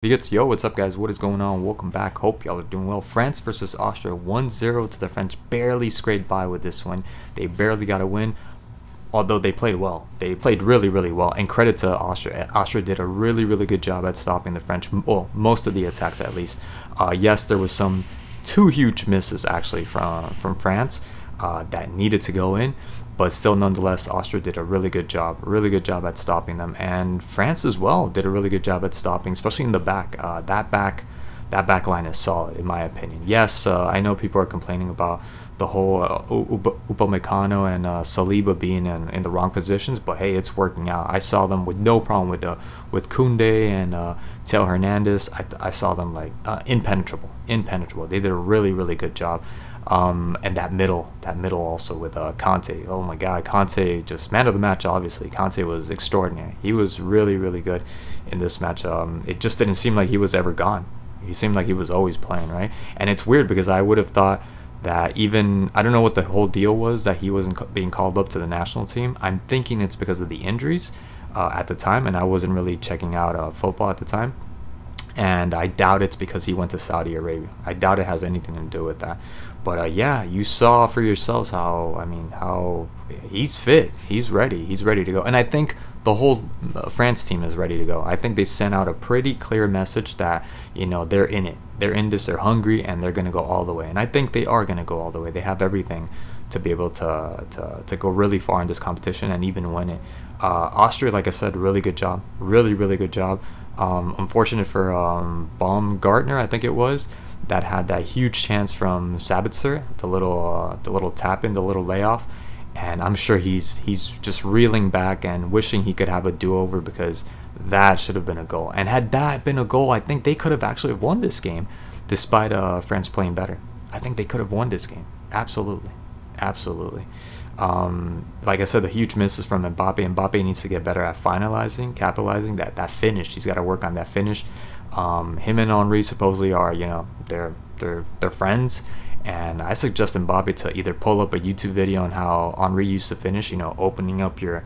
Bigots, yo, what's up guys? What is going on? Welcome back. Hope y'all are doing well. France versus Austria, 1-0 to the French. Barely scraped by with this one. They barely got a win, although they played well. They played really well, and credit to Austria. Austria did a really good job at stopping the French, well, most of the attacks at least. Yes, there was two huge misses actually from France that needed to go in, but still nonetheless Austria did a really good job at stopping them, and France as well did a really good job at stopping, especially in the back. That back line is solid in my opinion. Yes, I know people are complaining about the whole Upamecano and Saliba being in the wrong positions, but hey, it's working out. I saw them with no problem with Koundé and Theo Hernandez. I saw them like impenetrable. They did a really good job. And that middle also with Conte. Oh my God, Conte, just man of the match. Obviously, Conte was extraordinary. He was really good in this match. It just didn't seem like he was ever gone. He seemed like he was always playing, right? And it's weird because I would have thought that even, I don't know what the whole deal was that he wasn't being called up to the national team. I'm thinking it's because of the injuries at the time, and I wasn't really checking out football at the time. And I doubt it's because he went to Saudi Arabia. I doubt it has anything to do with that. But yeah, you saw for yourselves how he's fit. He's ready to go. And I think the whole France team is ready to go. I think they sent out a pretty clear message that, you know, they're in it. They're in this, they're hungry, and they're going to go all the way. And I think they are going to go all the way. They have everything to be able to go really far in this competition and even win it. Austria, like I said, really good job. Really good job. Unfortunate for Baumgartner, I think it was, that had that huge chance from Sabitzer, the little tap in, the little layoff, and I'm sure he's just reeling back and wishing he could have a do-over, because that should have been a goal. And had that been a goal, I think they could have actually won this game, despite France playing better. I think they could have won this game. Absolutely. Like I said, the huge misses from Mbappé. Mbappé needs to get better at capitalizing that finish. He's got to work on that finish. Him and Henry supposedly are, you know, they're friends, and I suggest Mbappé to either pull up a YouTube video on how Henry used to finish, you know, opening up your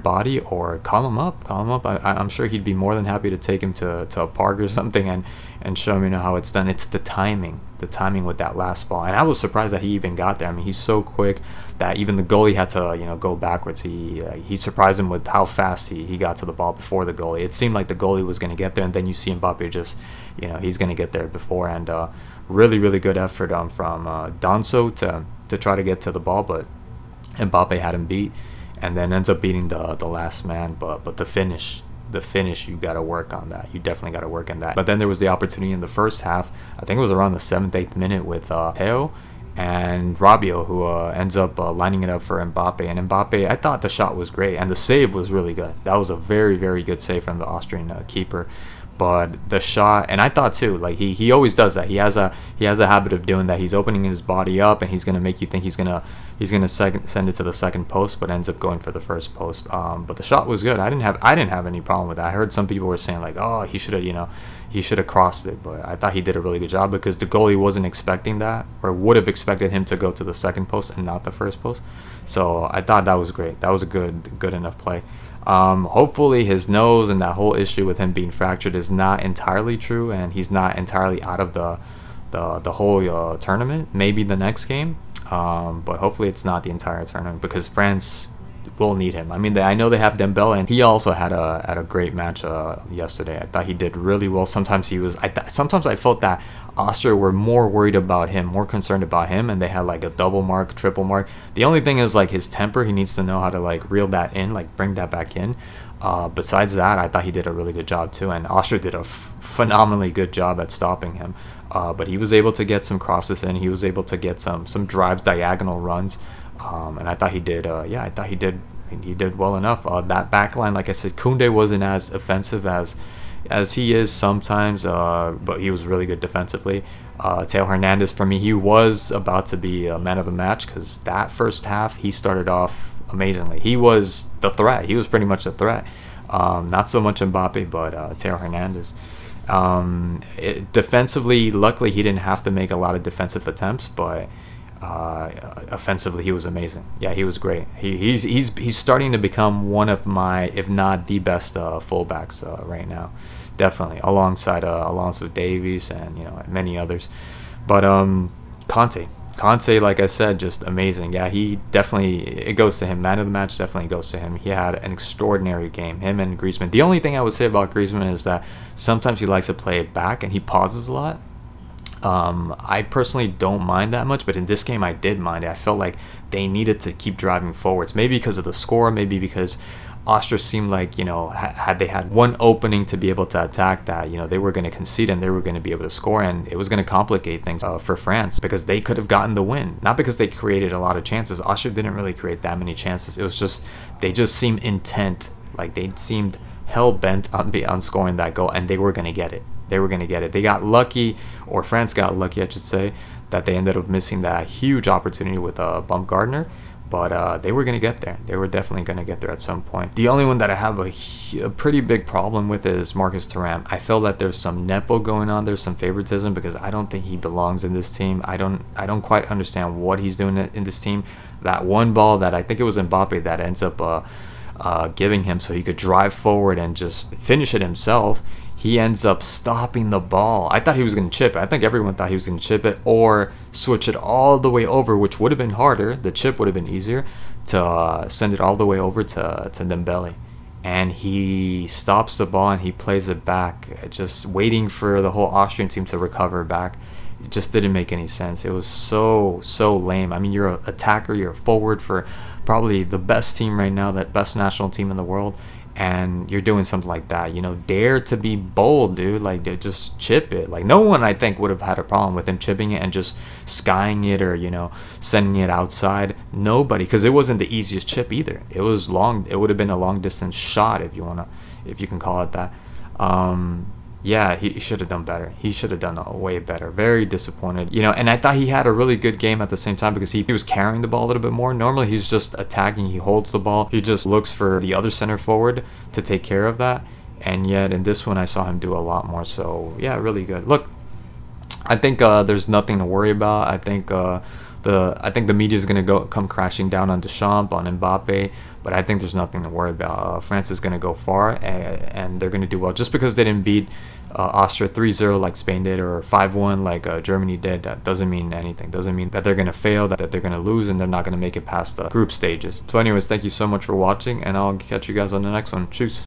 body, or call him up. I'm sure he'd be more than happy to take him to a park or something and show him, you know, how it's done. It's the timing with that last ball, and I was surprised that he even got there. I mean, he's so quick that even the goalie had to, you know, go backwards. He surprised him with how fast he got to the ball before the goalie. It seemed like the goalie was going to get there, and then you see Mbappé just, you know, he's going to get there before. And really good effort from Danso to try to get to the ball, but Mbappé had him beat, and then ends up beating the last man. But the finish, you got to work on that. You definitely got to work on that. But then there was the opportunity in the first half, I think it was around the 7th, 8th minute, with Theo and Rabiot, who ends up lining it up for Mbappé. And Mbappé, I thought the shot was great, and the save was really good. That was a very good save from the Austrian keeper. But the shot, and I thought too, like he always does that. He has a habit of doing that. He's opening his body up, and he's gonna make you think he's gonna send it to the second post, but ends up going for the first post. But the shot was good. I didn't have any problem with that. I heard some people were saying like, oh, he should have crossed it, but I thought he did a really good job, because the goalie wasn't expecting that, or would have expected him to go to the second post and not the first post. So I thought that was great. That was a good enough play. Hopefully his nose and that whole issue with him being fractured is not entirely true, and he's not entirely out of the whole tournament. Maybe the next game, but hopefully it's not the entire tournament, because France will need him. I mean, I know they have Dembele, and he also had a great match yesterday. I thought he did really well. Sometimes sometimes I felt that Austria were more worried about him, more concerned about him, and they had like a double mark, triple mark. The only thing is like his temper. He needs to know how to like reel that in, like bring that back in. Besides that, I thought he did a really good job too, and Austria did a phenomenally good job at stopping him. But he was able to get some crosses in. He was able to get some drives, diagonal runs, and I thought he did. He did well enough. That back line, like I said, Koundé wasn't as offensive as he is sometimes, but he was really good defensively. Theo Hernandez, for me, he was about to be a man of the match, because that first half he started off amazingly. He was the threat. He was pretty much the threat. Not so much Mbappé, but Theo Hernandez. Defensively, luckily he didn't have to make a lot of defensive attempts, but Offensively, he was amazing. Yeah, he was great. He's starting to become one of my, if not the best fullbacks right now, definitely alongside Davies and many others. But Conte, like I said, just amazing. Yeah, he definitely, it goes to him. Man of the match definitely goes to him. He had an extraordinary game. Him and Griezmann. The only thing I would say about Griezmann is that sometimes he likes to play it back and he pauses a lot. I personally don't mind that much, but in this game I did mind it. I felt like they needed to keep driving forwards. Maybe because of the score, maybe because Austria seemed like, had they had one opening to be able to attack that, they were going to concede and they were going to be able to score, and it was going to complicate things for France because they could have gotten the win. Not because they created a lot of chances. Austria didn't really create that many chances. It was just, they just seemed intent, like they seemed hell-bent on scoring that goal, and they were going to get it. They were going to get it. They got lucky, or France got lucky, I should say, that they ended up missing that huge opportunity with Baumgartner. But they were going to get there. They were definitely going to get there at some point. The only one that I have a pretty big problem with is Marcus Thuram. I feel that there's some nepo going on. There's some favoritism because I don't think he belongs in this team. I don't quite understand what he's doing in this team. That one ball that I think it was Mbappé that ends up giving him so he could drive forward and just finish it himself. He ends up stopping the ball. I thought he was going to chip it. I think everyone thought he was going to chip it or switch it all the way over, which would have been harder. The chip would have been easier to send it all the way over to Dembele. And he stops the ball and he plays it back, just waiting for the whole Austrian team to recover back. It just didn't make any sense. It was so lame. I mean, you're an attacker, you're a forward for probably the best team right now, that best national team in the world, and you're doing something like that. Dare to be bold, dude. Like, just chip it. Like, no one, I think, would have had a problem with him chipping it and just skying it or sending it outside. Nobody, because it wasn't the easiest chip either. It was long. It would have been a long distance shot, if you can call it that. Yeah, he should have done better. He should have done way better. Very disappointed. And I thought he had a really good game at the same time because he was carrying the ball a little bit more. Normally, he's just attacking. He holds the ball. He just looks for the other center forward to take care of that. And yet, in this one, I saw him do a lot more. So, yeah, really good. Look, I think there's nothing to worry about. I think the media is going to come crashing down on Deschamps, on Mbappe, but I think there's nothing to worry about. France is going to go far, and they're going to do well. Just because they didn't beat Austria 3-0 like Spain did, or 5-1 like Germany did, that doesn't mean anything. Doesn't mean that they're going to fail, that they're going to lose, and they're not going to make it past the group stages. So anyways, thank you so much for watching, and I'll catch you guys on the next one. Tschüss.